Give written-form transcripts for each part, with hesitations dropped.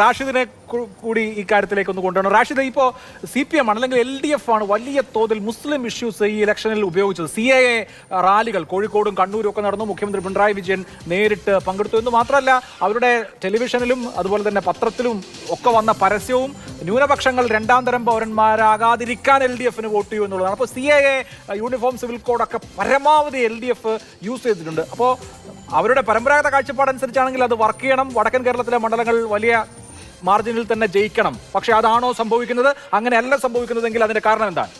റാഷിദിനെ കൂടി ഈ കാര്യത്തിലേക്ക് ഒന്ന് കൊണ്ടുവരണം. റാഷിദ്, ഇപ്പോൾ CPM ആണ് അല്ലെങ്കിൽ LDF ആണ് വലിയ തോതിൽ മുസ്ലിം ഇഷ്യൂസ് ഈ ഇലക്ഷനിൽ ഉപയോഗിച്ചത്. CAA റാലികൾ കോഴിക്കോടും കണ്ണൂരും ഒക്കെ നടന്നു. മുഖ്യമന്ത്രി പിണറായി വിജയൻ നേരിട്ട് പങ്കെടുത്തു എന്ന് മാത്രമല്ല, അവരുടെ ടെലിവിഷനിലും അതുപോലെ തന്നെ പത്രത്തിലും ഒക്കെ വന്ന പരസ്യവും ന്യൂനപക്ഷങ്ങൾ രണ്ടാം തരം പൗരന്മാരാകാതിരിക്കാൻ LDFന് വോട്ട് ചെയ്യൂ എന്നുള്ളതാണ്. അപ്പോൾ CAA യൂണിഫോം സിവിൽ കോഡൊക്കെ പരമാവധി LDF യൂസ് ചെയ്തിട്ടുണ്ട്. അപ്പോൾ അവരുടെ പരമ്പരാഗത കാഴ്ചപ്പാടനുസരിച്ചാണെങ്കിൽ അത് വർക്ക് ചെയ്യണം. വടക്കൻ കേരളത്തിലെ മണ്ഡലങ്ങൾ വലിയ മാർജിനിൽ തന്നെ ജയിക്കണം. പക്ഷെ അതാണോ സംഭവിക്കുന്നത്? അങ്ങനെയല്ല സംഭവിക്കുന്നതെങ്കിൽ അതിന്റെ കാരണം എന്താണ്?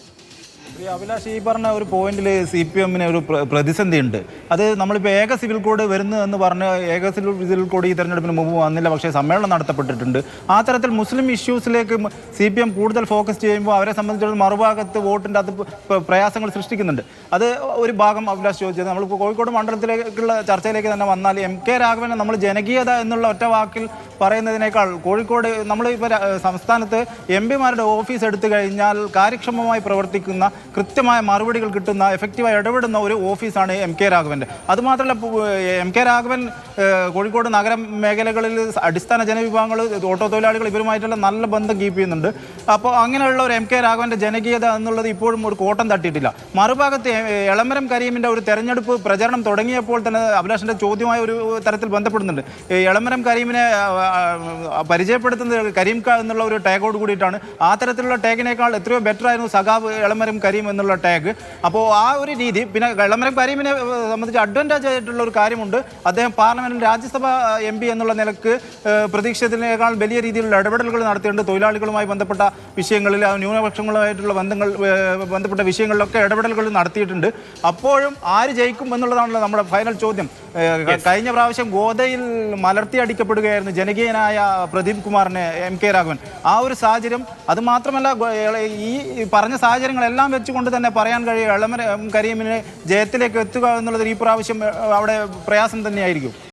അഭിലാഷ്, ഈ പറഞ്ഞ ഒരു പോയിന്റിൽ CPMന് ഒരു പ്രതിസന്ധി ഉണ്ട്. അത് നമ്മളിപ്പോൾ ഏക സിവിൽ കോഡ് വരുന്നു എന്ന് പറഞ്ഞ് ഏക സിവിൽ കോഡ് ഈ തെരഞ്ഞെടുപ്പിന് മുമ്പ് വന്നില്ല, പക്ഷേ സമ്മേളനം നടത്തപ്പെട്ടിട്ടുണ്ട്. ആ തരത്തിൽ മുസ്ലിം ഇഷ്യൂസിലേക്ക് CPM കൂടുതൽ ഫോക്കസ് ചെയ്യുമ്പോൾ അവരെ സംബന്ധിച്ചിടത്തോളം മറുഭാഗത്ത് വോട്ടിൻ്റെ അത് പ്രയാസങ്ങൾ സൃഷ്ടിക്കുന്നുണ്ട്. അത് ഒരു ഭാഗം അഭിലാഷ് ചോദിച്ചത്. നമ്മൾ കോഴിക്കോട് മണ്ഡലത്തിലേക്കുള്ള ചർച്ചയിലേക്ക് തന്നെ വന്നാൽ MK രാഘവനെ നമ്മൾ ജനകീയത എന്നുള്ള ഒറ്റ വാക്കിൽ പറയുന്നതിനേക്കാൾ കോഴിക്കോട് നമ്മളിപ്പോൾ സംസ്ഥാനത്ത് MP മാരുടെ ഓഫീസ് എടുത്തു കഴിഞ്ഞാൽ കാര്യക്ഷമമായി പ്രവർത്തിക്കുന്ന, കൃത്യമായ മറുപടികൾ കിട്ടുന്ന, എഫക്റ്റീവായി ഇടപെടുന്ന ഒരു ഓഫീസാണ് MK രാഘവൻ്റെ. അതുമാത്രമല്ല, MK രാഘവൻ കോഴിക്കോട് നഗര മേഖലകളിൽ അടിസ്ഥാന ജനവിഭാഗങ്ങൾ, ഓട്ടോ തൊഴിലാളികൾ ഇവരുമായിട്ടുള്ള നല്ല ബന്ധം കീപ്പ് ചെയ്യുന്നുണ്ട്. അപ്പോൾ അങ്ങനെയുള്ള ഒരു MK രാഘവൻ്റെ ജനകീയത എന്നുള്ളത് ഇപ്പോഴും ഒരു കോട്ടം തട്ടിയിട്ടില്ല. മറുഭാഗത്ത് എളമരം കരീമിൻ്റെ ഒരു തെരഞ്ഞെടുപ്പ് പ്രചരണം തുടങ്ങിയപ്പോൾ തന്നെ അഭിലാഷിൻ്റെ ചോദ്യമായ ഒരു തരത്തിൽ ബന്ധപ്പെടുന്നുണ്ട്. എളമരം കരീമിനെ പരിചയപ്പെടുത്തുന്നത് കരീം ക എന്നുള്ള ഒരു ടാഗോട് കൂടിയിട്ടാണ്. ആ തരത്തിലുള്ള ടാഗിനേക്കാൾ എത്രയോ ബെറ്റർ ആയിരുന്നു സഖാവ് എളമരം കരീം എന്നുള്ള ടാഗ്. അപ്പോൾ ആ ഒരു രീതി. പിന്നെ എളമരം കരീമിനെ സംബന്ധിച്ച് അഡ്വാൻറ്റേജ് ആയിട്ടുള്ള ഒരു കാര്യമുണ്ട്. അദ്ദേഹം പാർലമെന്റിൽ രാജ്യസഭ MP എന്നുള്ള നിലക്ക് പ്രതീക്ഷിച്ചതിനേക്കാൾ വലിയ രീതിയിലുള്ള ഇടപെടലുകൾ നടത്തിയിട്ടുണ്ട്. തൊഴിലാളികളുമായി ബന്ധപ്പെട്ട വിഷയങ്ങളിൽ, ന്യൂനപക്ഷങ്ങളുമായിട്ടുള്ള ബന്ധപ്പെട്ട വിഷയങ്ങളിലൊക്കെ ഇടപെടലുകൾ നടത്തിയിട്ടുണ്ട്. അപ്പോഴും ആര് ജയിക്കും എന്നുള്ളതാണല്ലോ നമ്മുടെ ഫൈനൽ ചോദ്യം. കഴിഞ്ഞ പ്രാവശ്യം ഗോദയിൽ മലർത്തിയടിക്കപ്പെടുകയായിരുന്നു ജനകീയനായ പ്രദീപ് കുമാറിനെ MK രാഘവൻ. ആ ഒരു സാഹചര്യം, അത് മാത്രമല്ല ഈ പറഞ്ഞ സാഹചര്യങ്ങളെല്ലാം വെച്ചുകൊണ്ട് തന്നെ പറയാൻ കഴിയും എളമരം കരീമിനെ ജയത്തിലേക്ക് എത്തുക എന്നുള്ളത് ഈ പ്രാവശ്യം അവിടെ പ്രയാസം തന്നെയായിരിക്കും.